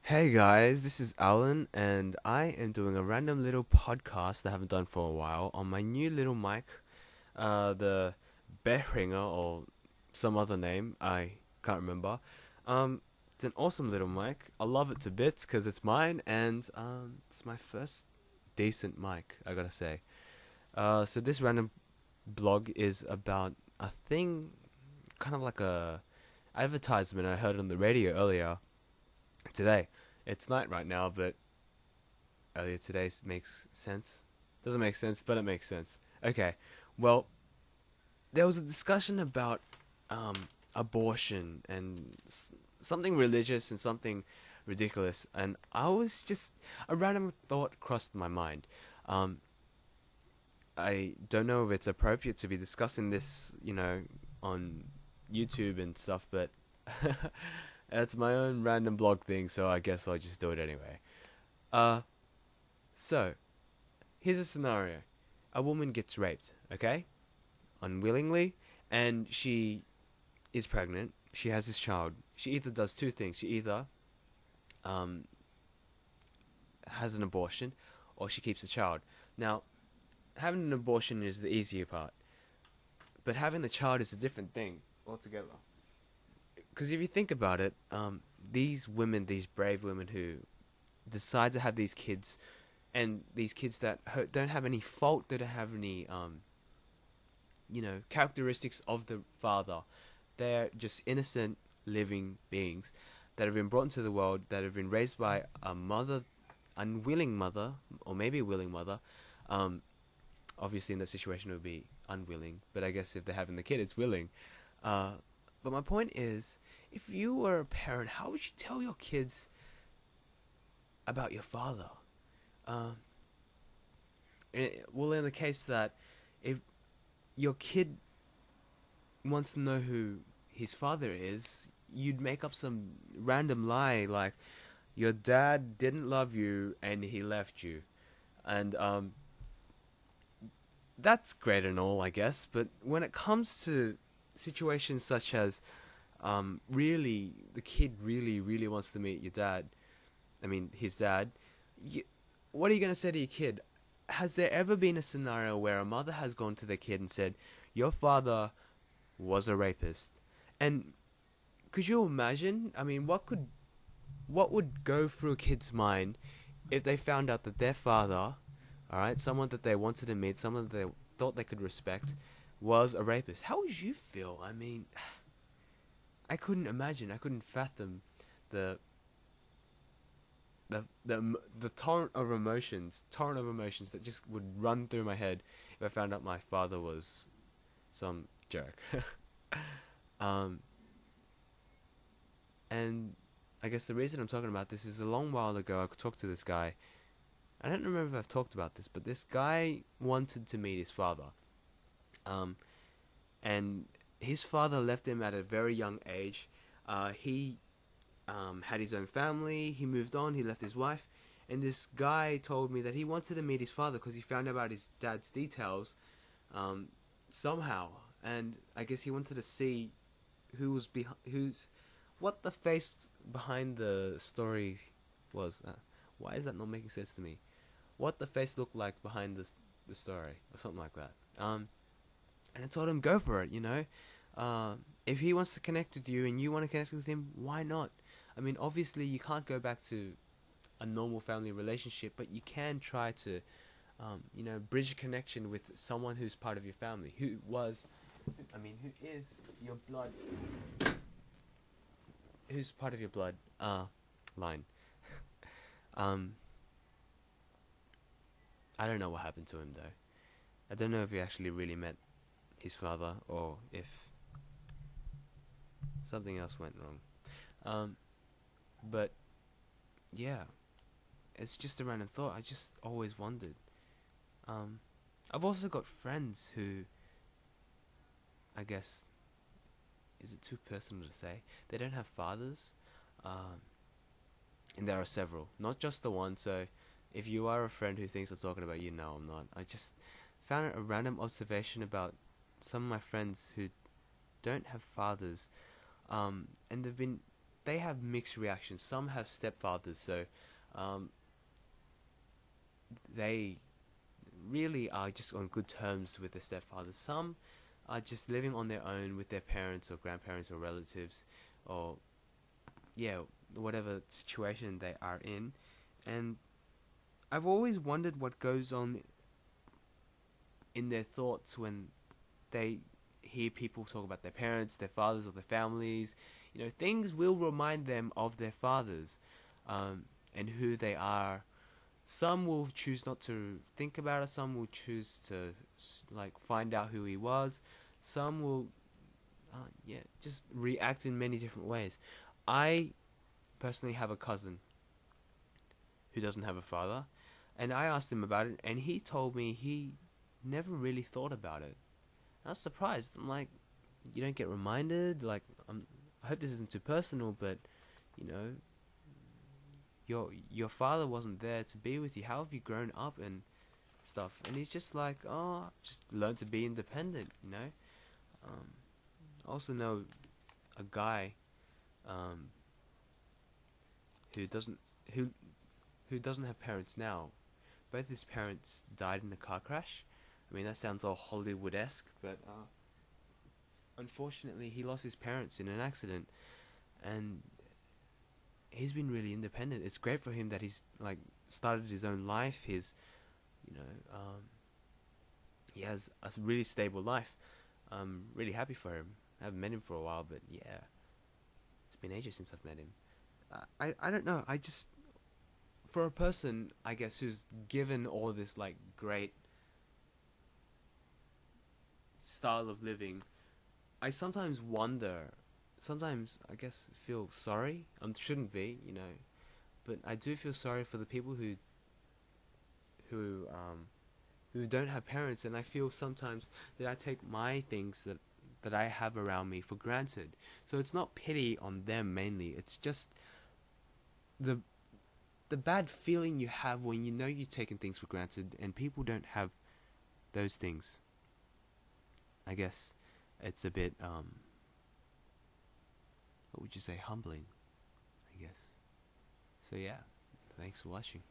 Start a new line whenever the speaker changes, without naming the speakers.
Hey guys, this is Alan, and I am doing a random little podcast I haven't done for a while on my new little mic, the Behringer or some other name I can't remember. It's an awesome little mic. I love it to bits because it's mine, and it's my first decent mic. I gotta say. So this random blog is about a thing, kind of like a advertisement I heard on the radio earlier today. It's night right now, but earlier today makes sense. Doesn't make sense, but it makes sense. Okay, well, there was a discussion about um, abortion and something religious and something ridiculous, and I was just a random thought crossed my mind. Um, I don't know if it's appropriate to be discussing this, on YouTube and stuff, but it's my own random blog thing, so I guess I'll just do it anyway. Uh, so here's a scenario: a woman gets raped, okay, unwillingly, and she is pregnant. She has this child. She either does two things. She either um has an abortion, or she keeps the child. Now, having an abortion is the easier part, but having the child is a different thing altogether. Because if you think about it, these women, these brave women who decide to have these kids, and these kids that don't have any fault, they don't have any, characteristics of the father. They're just innocent living beings that have been brought into the world, that have been raised by a mother, unwilling mother, or maybe a willing mother. Um, Obviously, in that situation, it would be unwilling, but I guess if they're having the kid, it's willing. Uh, but my point is, if you were a parent, how would you tell your kids about your father? Uh, well, in the case that if your kid wants to know who his father is, you'd make up some random lie like your dad didn't love you and he left you, and that's great and all, I guess. But when it comes to situations such as really the kid really wants to meet your dad, I mean his dad, you, what are you gonna say to your kid? Has there ever been a scenario where a mother has gone to their kid and said, "Your father was a rapist"? And could you imagine? I mean, what would go through a kid's mind if they found out that their father, all right, someone that they wanted to meet, someone that they thought they could respect, was a rapist? How would you feel? I mean, I couldn't imagine. I couldn't fathom the the torrent of emotions that just would run through my head if I found out my father was some jerk. um, and I guess the reason I'm talking about this is a long while ago I talked to this guy. I don't remember if I've talked about this, but this guy wanted to meet his father. Um, and his father left him at a very young age. He had his own family. He moved on. He left his wife. And this guy told me that he wanted to meet his father because he found out about his dad's details somehow. And I guess he wanted to see who's what the face behind the story was. Why is that not making sense to me? What the face looked like behind the story or something like that. And I told him go for it. If he wants to connect with you and you want to connect with him, why not? I mean, obviously you can't go back to a normal family relationship, but you can try to, bridge a connection with someone who's part of your family, who is your blood, who's part of your blood line. Um, I don't know what happened to him though. I don't know if he actually really met his father or if something else went wrong. Um, but yeah, it's just a random thought. I just always wondered. Um, I've also got friends who, I guess, is it too personal to say? They don't have fathers, um, and there are several, not just the one. So, if you are a friend who thinks I'm talking about you, no, I'm not. I just found a random observation about some of my friends who don't have fathers, and they've been they have mixed reactions. Some have stepfathers, so um, they really are just on good terms with their stepfathers. Some are just living on their own with their parents or grandparents or relatives, or yeah, whatever situation they are in. And I've always wondered what goes on in their thoughts when they hear people talk about their parents, their fathers, or their families. You know, things will remind them of their fathers, and who they are. Some will choose not to think about it. Some will choose to like find out who he was. Some will, yeah, just react in many different ways. I personally have a cousin who doesn't have a father, and I asked him about it, and he told me he never really thought about it. I was surprised. I'm like, you don't get reminded. Like, I hope this isn't too personal, but you know, your father wasn't there to be with you. How have you grown up and stuff? And he's just like, oh, just learn to be independent. You know. I also know a guy um, who doesn't who who doesn't have parents now. Both his parents died in a car crash. I mean, that sounds all Hollywood-esque, but unfortunately, he lost his parents in an accident, and he's been really independent. It's great for him that he's like started his own life. You know, he has a really stable life. I'm really happy for him. I haven't met him for a while, but yeah, it's been ages since I've met him. I don't know. I just for a person, I guess, who's given all this like great style of living, I sometimes wonder. Sometimes I guess feel sorry. Shouldn't be, you know, but I do feel sorry for the people who um who don't have parents, and I feel sometimes that I take my things that I have around me for granted. So it's not pity on them mainly. It's just the the bad feeling you have when you know you've taken things for granted and people don't have those things. I guess it's a bit what would you say, humbling, I guess. So yeah, thanks for watching.